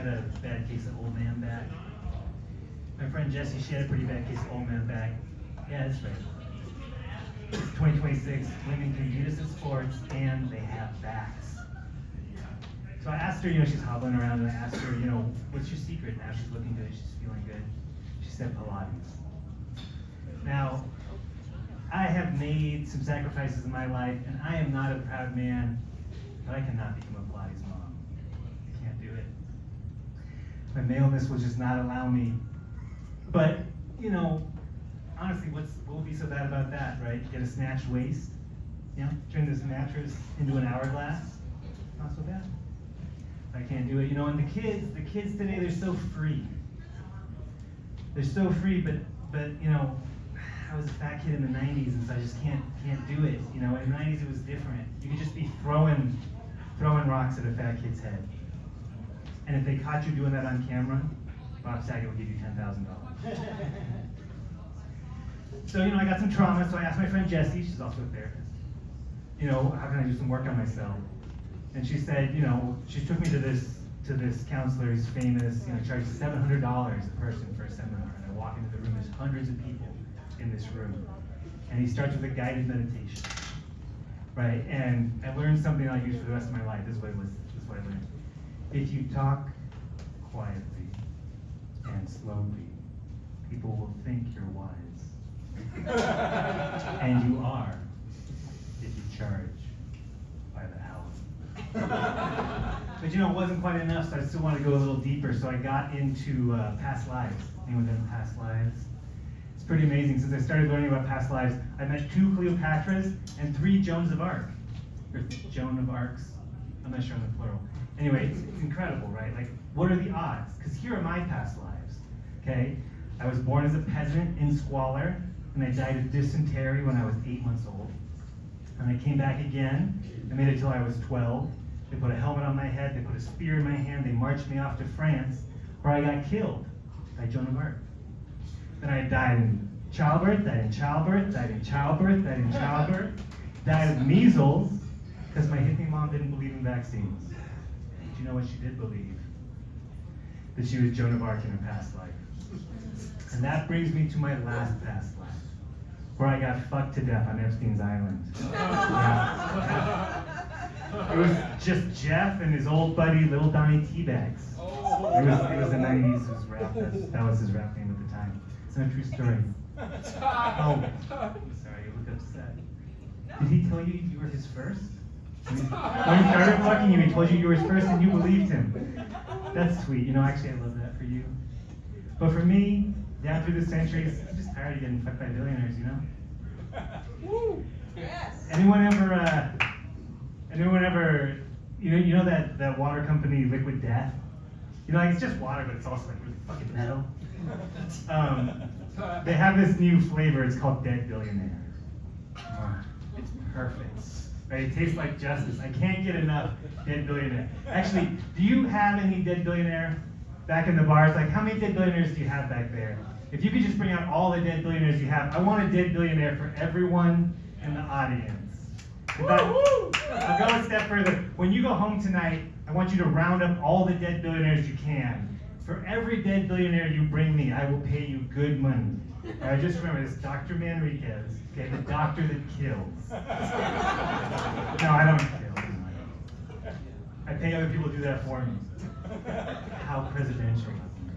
had a bad case of old man back. My friend Jesse, she had a pretty bad case of old man back. Yeah, that's right. 2026, women can beat us at sports and they have backs. So I asked her, she's hobbling around, and I asked her, what's your secret? Now she's looking good, she's feeling good. She said Pilates. Now, I have made some sacrifices in my life, and I am not a proud man, but I cannot become a Pilates mom. I can't do it. My maleness will just not allow me. But, honestly, what would be so bad about that, right? Get a snatched waist, turn this mattress into an hourglass. Not so bad. I can't do it. And the kids today, they're so free. They're so free, but I was a fat kid in the 90s, and so I just can't do it. In the 90s it was different. You could just be throwing rocks at a fat kid's head. And if they caught you doing that on camera, Bob Saget would give you $10,000. So, I got some trauma, so I asked my friend Jessie, she's also a therapist, how can I do some work on myself? And she said, she took me to this counselor who's famous, charges $700 a person for a seminar. And I walk into the room, there's hundreds of people in this room. And he starts with a guided meditation, right? And I learned something I'll use for the rest of my life. This is what I learned. If you talk quietly and slowly, people will think you're wise. And you are, if you charge by the hour. But it wasn't quite enough, so I still wanted to go a little deeper. So I got into past lives. Anyone done past lives? It's pretty amazing. Since I started learning about past lives, I met 2 Cleopatras and 3 Joans of Arc. Or Joan of Arcs. I'm not sure on the plural. Anyway, it's incredible, right? Like, what are the odds? Because here are my past lives, okay? I was born as a peasant in squalor, and I died of dysentery when I was 8 months old. And I came back again. I made it till I was 12. They put a helmet on my head, they put a spear in my hand, they marched me off to France, where I got killed by Joan of Arc. Then I died in childbirth, died in childbirth, died in childbirth, died in childbirth, died of measles, because my hippie mom didn't believe in vaccines. Do you know what she did believe? That she was Joan of Arc in her past life. And that brings me to my last past life, where I got fucked to death on Epstein's Island. Yeah. It was just Jeff and his old buddy, Little Donnie Teabags. It was the 90s, it was rap. That was his rap name at the time. It's not a true story. Oh, I'm sorry, you look upset. Did he tell you you were his first? When he started fucking you, he told you were his first and you believed him. That's sweet. Actually, I love that for you. But for me, down through the centuries, I'm just tired of getting fucked by billionaires, Woo! Yes. Anyone ever, that water company, Liquid Death? It's just water, but it's also like really fucking metal. They have this new flavor, it's called Dead Billionaire. It's perfect. Right? It tastes like justice. I can't get enough Dead Billionaire. Actually, do you have any Dead Billionaire back in the bars? Like, how many Dead Billionaires do you have back there? If you could just bring out all the Dead Billionaires you have, I want a Dead Billionaire for everyone in the audience. I'll go a step further. When you go home tonight, I want you to round up all the dead billionaires you can. For every dead billionaire you bring me, I will pay you good money. All right, just remember this, Dr. Manriquez, okay, the doctor that kills. No, I don't kill. I pay other people to do that for me. How presidential of me.